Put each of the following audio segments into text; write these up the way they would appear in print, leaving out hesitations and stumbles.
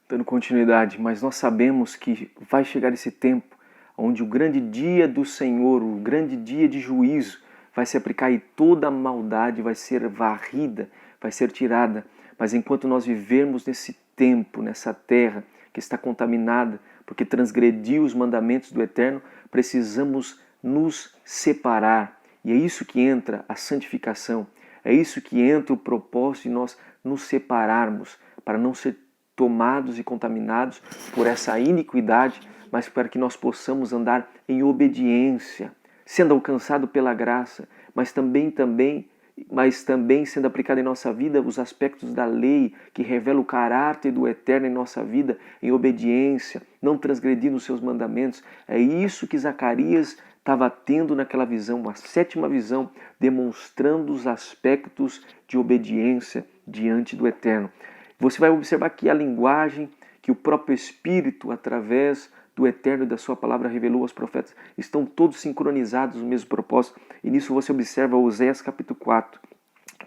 dando continuidade, mas nós sabemos que vai chegar esse tempo onde o grande dia do Senhor, o grande dia de juízo, vai se aplicar e toda a maldade vai ser varrida, vai ser tirada. Mas enquanto nós vivermos nesse tempo, nessa terra que está contaminada, porque transgrediu os mandamentos do Eterno, precisamos nos separar. E é isso que entra a santificação, é isso que entra o propósito de nós nos separarmos, para não ser tomados e contaminados por essa iniquidade, mas para que nós possamos andar em obediência, sendo alcançado pela graça, mas também sendo aplicado em nossa vida os aspectos da lei que revela o caráter do Eterno em nossa vida, em obediência, não transgredindo os seus mandamentos. É isso que Zacarias estava tendo naquela visão, uma sétima visão, demonstrando os aspectos de obediência diante do Eterno. Você vai observar que a linguagem que o próprio Espírito, através do Eterno e da sua palavra, revelou aos profetas, estão todos sincronizados no mesmo propósito. E nisso você observa Oséias capítulo 4,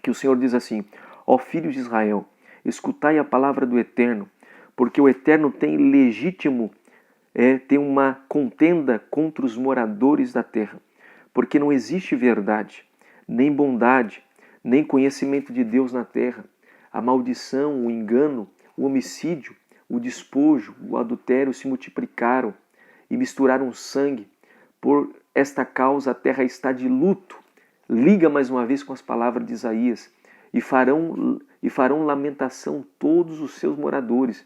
que o Senhor diz assim: ó filhos de Israel, escutai a palavra do Eterno, porque o Eterno tem tem uma contenda contra os moradores da terra, porque não existe verdade, nem bondade, nem conhecimento de Deus na terra. A maldição, o engano, o homicídio, o despojo, o adultério se multiplicaram e misturaram sangue. Por esta causa a terra está de luto. Liga mais uma vez com as palavras de Isaías. E farão lamentação todos os seus moradores,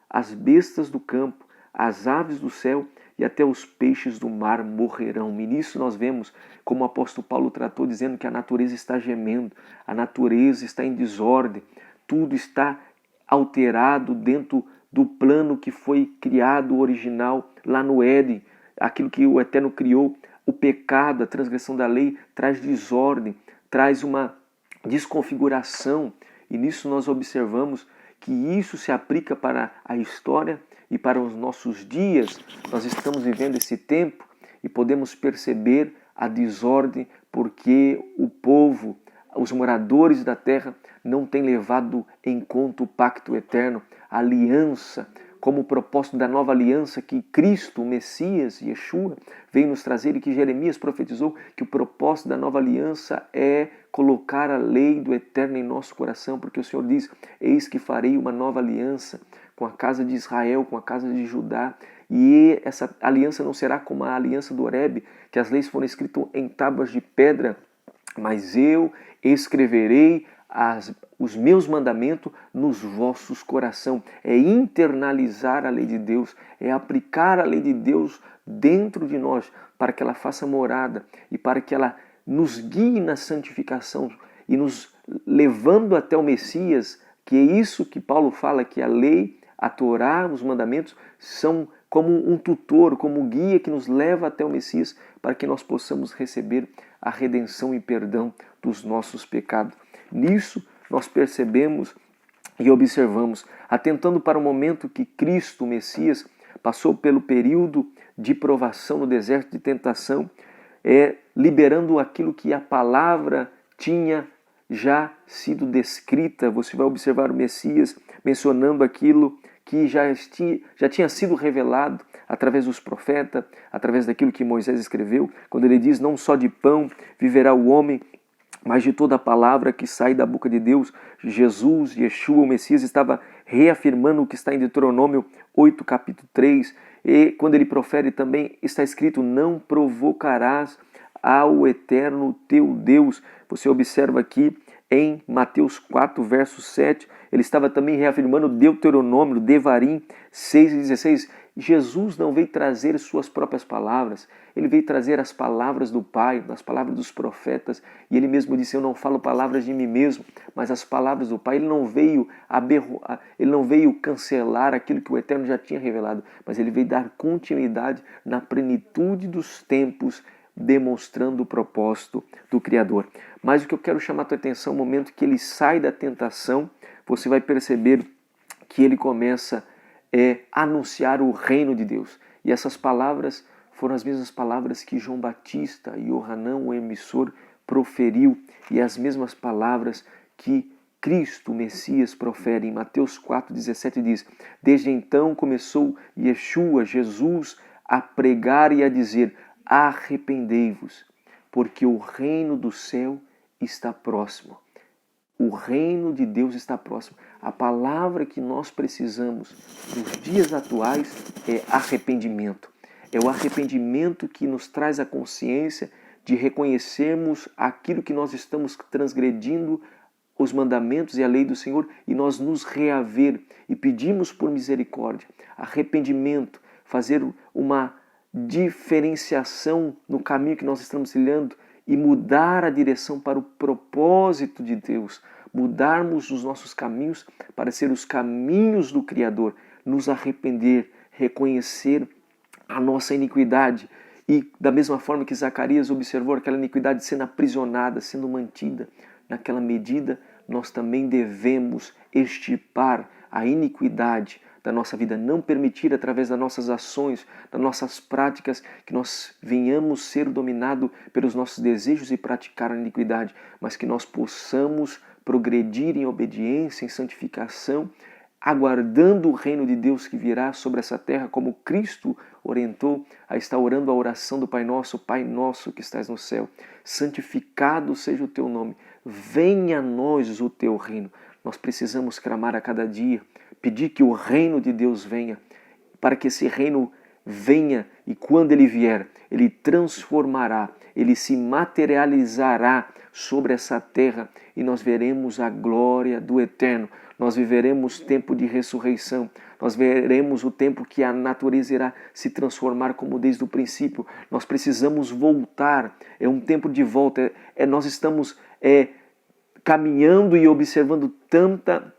as bestas do campo, as aves do céu e até os peixes do mar morrerão. E nisso nós vemos como o apóstolo Paulo tratou, dizendo que a natureza está gemendo, a natureza está em desordem, tudo está alterado dentro do plano que foi criado original lá no Éden, aquilo que o Eterno criou. O pecado, a transgressão da lei traz desordem, traz uma desconfiguração, e nisso nós observamos que isso se aplica para a história e para os nossos dias. Nós estamos vivendo esse tempo e podemos perceber a desordem porque o povo, os moradores da terra, não têm levado em conta o pacto eterno, a aliança, como o propósito da nova aliança que Cristo, o Messias, Yeshua, veio nos trazer, e que Jeremias profetizou que o propósito da nova aliança é colocar a lei do Eterno em nosso coração, porque o Senhor diz: eis que farei uma nova aliança com a casa de Israel, com a casa de Judá, e essa aliança não será como a aliança do Horebe, que as leis foram escritas em tábuas de pedra, mas eu escreverei os meus mandamentos nos vossos corações. É internalizar a lei de Deus, é aplicar a lei de Deus dentro de nós, para que ela faça morada e para que ela nos guie na santificação e nos levando até o Messias, que é isso que Paulo fala, que a lei, a Torá, os mandamentos são como um tutor, como um guia que nos leva até o Messias, para que nós possamos receber a redenção e perdão dos nossos pecados. Nisso nós percebemos e observamos, atentando para o momento que Cristo, o Messias, passou pelo período de provação no deserto de tentação, liberando aquilo que a palavra tinha já sido descrita. Você vai observar o Messias mencionando aquilo que já tinha sido revelado através dos profetas, através daquilo que Moisés escreveu, quando ele diz: não só de pão viverá o homem, mas de toda a palavra que sai da boca de Deus. Jesus, Yeshua, o Messias, estava reafirmando o que está em Deuteronômio 8, capítulo 3, e quando ele profere também está escrito: não provocarás ao Eterno teu Deus. Você observa aqui em Mateus 4, verso 7, ele estava também reafirmando Deuteronômio, Devarim 6:16. Jesus não veio trazer suas próprias palavras, ele veio trazer as palavras do Pai, as palavras dos profetas, e ele mesmo disse: eu não falo palavras de mim mesmo, mas as palavras do Pai. Ele não veio cancelar aquilo que o Eterno já tinha revelado, mas ele veio dar continuidade na plenitude dos tempos, demonstrando o propósito do Criador. Mas o que eu quero chamar a tua atenção, no momento que ele sai da tentação, você vai perceber que ele começa a anunciar o reino de Deus. E essas palavras foram as mesmas palavras que João Batista e Yohanan, o emissor, proferiu, e as mesmas palavras que Cristo, o Messias, profere. Em Mateus 4,17 diz: desde então começou Yeshua, Jesus, a pregar e a dizer: arrependei-vos, porque o reino do céu está próximo. O reino de Deus está próximo. A palavra que nós precisamos nos dias atuais é arrependimento. É o arrependimento que nos traz a consciência de reconhecermos aquilo que nós estamos transgredindo, os mandamentos e a lei do Senhor, e nós nos reaver e pedimos por misericórdia. Arrependimento, fazer uma diferenciação no caminho que nós estamos trilhando e mudar a direção para o propósito de Deus, mudarmos os nossos caminhos para ser os caminhos do Criador, nos arrepender, reconhecer a nossa iniquidade e, da mesma forma que Zacarias observou aquela iniquidade sendo aprisionada, sendo mantida naquela medida, nós também devemos extirpar a iniquidade da nossa vida, não permitir através das nossas ações, das nossas práticas, que nós venhamos ser dominados pelos nossos desejos e praticar a iniquidade, mas que nós possamos progredir em obediência, em santificação, aguardando o reino de Deus que virá sobre essa terra, como Cristo orientou a estar orando a oração do Pai Nosso que estás no céu, santificado seja o teu nome, venha a nós o teu reino. Nós precisamos clamar a cada dia, pedir que o reino de Deus venha, para que esse reino venha e quando ele vier, ele transformará, ele se materializará sobre essa terra e nós veremos a glória do Eterno. Nós viveremos tempo de ressurreição, nós veremos o tempo que a natureza irá se transformar como desde o princípio. Nós precisamos voltar, é um tempo de volta, nós estamos caminhando e observando tanta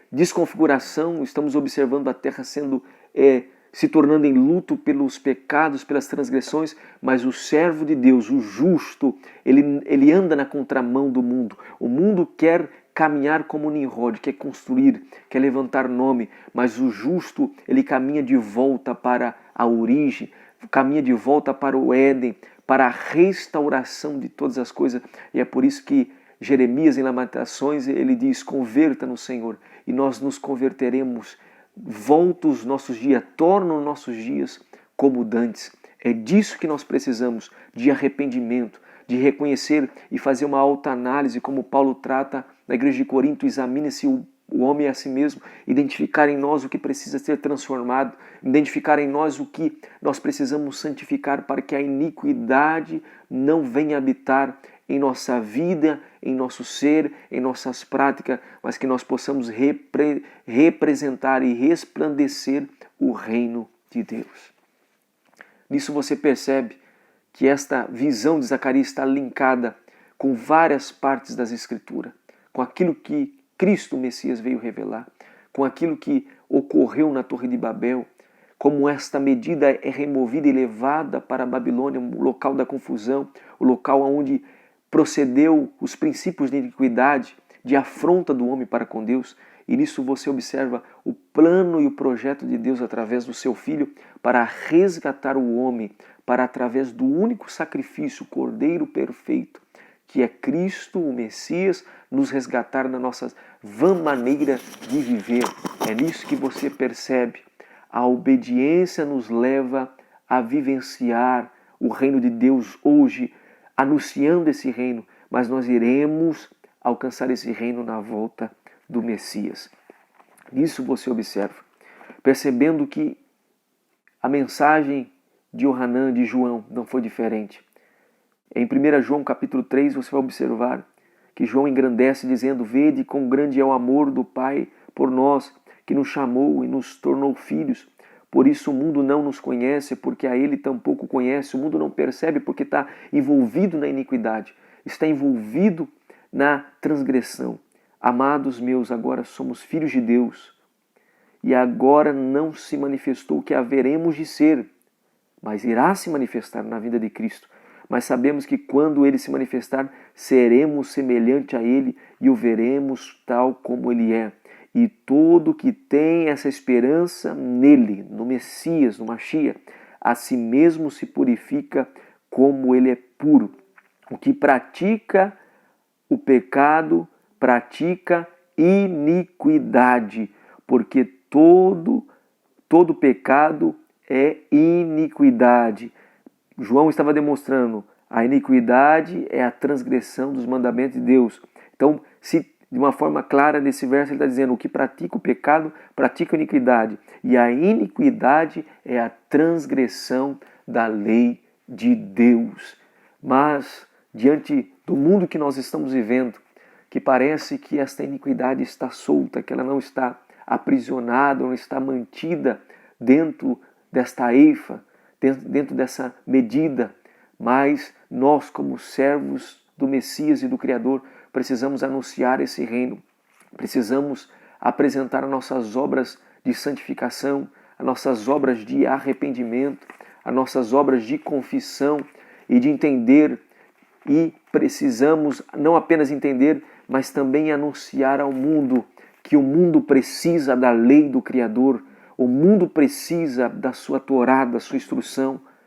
desconfiguração, estamos observando a terra se tornando em luto pelos pecados, pelas transgressões, mas o servo de Deus, o justo, ele anda na contramão do mundo. O mundo quer caminhar como Nimrod, quer construir, quer levantar nome, mas o justo, ele caminha de volta para a origem, caminha de volta para o Éden, para a restauração de todas as coisas. E é por isso que Jeremias, em Lamentações, ele diz: converta no Senhor, e nós nos converteremos. Volta os nossos dias, torna os nossos dias como dantes. É disso que nós precisamos, de arrependimento, de reconhecer e fazer uma autoanálise, como Paulo trata na igreja de Corinto: examine-se o homem a si mesmo, identificar em nós o que precisa ser transformado, identificar em nós o que nós precisamos santificar para que a iniquidade não venha habitar em nossa vida, em nosso ser, em nossas práticas, mas que nós possamos representar e resplandecer o reino de Deus. Nisso você percebe que esta visão de Zacarias está linkada com várias partes das Escrituras, com aquilo que Cristo, o Messias, veio revelar, com aquilo que ocorreu na Torre de Babel, como esta medida é removida e levada para a Babilônia, o local da confusão, o local onde procedeu os princípios de iniquidade, de afronta do homem para com Deus. E nisso você observa o plano e o projeto de Deus através do seu Filho para resgatar o homem, para através do único sacrifício, o Cordeiro perfeito, que é Cristo, o Messias, nos resgatar da nossa vã maneira de viver. É nisso que você percebe. A obediência nos leva a vivenciar o reino de Deus hoje, anunciando esse reino, mas nós iremos alcançar esse reino na volta do Messias. Nisso você observa, percebendo que a mensagem de Yohanan, de João, não foi diferente. Em 1 João capítulo 3 você vai observar que João engrandece dizendo: vede quão grande é o amor do Pai por nós, que nos chamou e nos tornou filhos. Por isso o mundo não nos conhece, porque a Ele tampouco conhece. O mundo não percebe porque está envolvido na iniquidade, está envolvido na transgressão. Amados meus, agora somos filhos de Deus, e agora não se manifestou o que haveremos de ser, mas irá se manifestar na vida de Cristo. Mas sabemos que quando Ele se manifestar, seremos semelhante a Ele e o veremos tal como Ele é. E todo que tem essa esperança nele, no Messias, no Mashiach, a si mesmo se purifica como ele é puro. O que pratica o pecado pratica iniquidade, porque todo pecado é iniquidade. João estava demonstrando a iniquidade é a transgressão dos mandamentos de Deus. Então, se de uma forma clara nesse verso ele está dizendo o que pratica o pecado, pratica a iniquidade. E a iniquidade é a transgressão da lei de Deus. Mas, diante do mundo que nós estamos vivendo, que parece que esta iniquidade está solta, que ela não está aprisionada, não está mantida dentro desta eifa, dentro dessa medida, mas nós, como servos do Messias e do Criador, precisamos anunciar esse reino, precisamos apresentar as nossas obras de santificação, as nossas obras de arrependimento, as nossas obras de confissão e de entender, e precisamos não apenas entender, mas também anunciar ao mundo que o mundo precisa da lei do Criador, o mundo precisa da sua Torá, da sua instrução,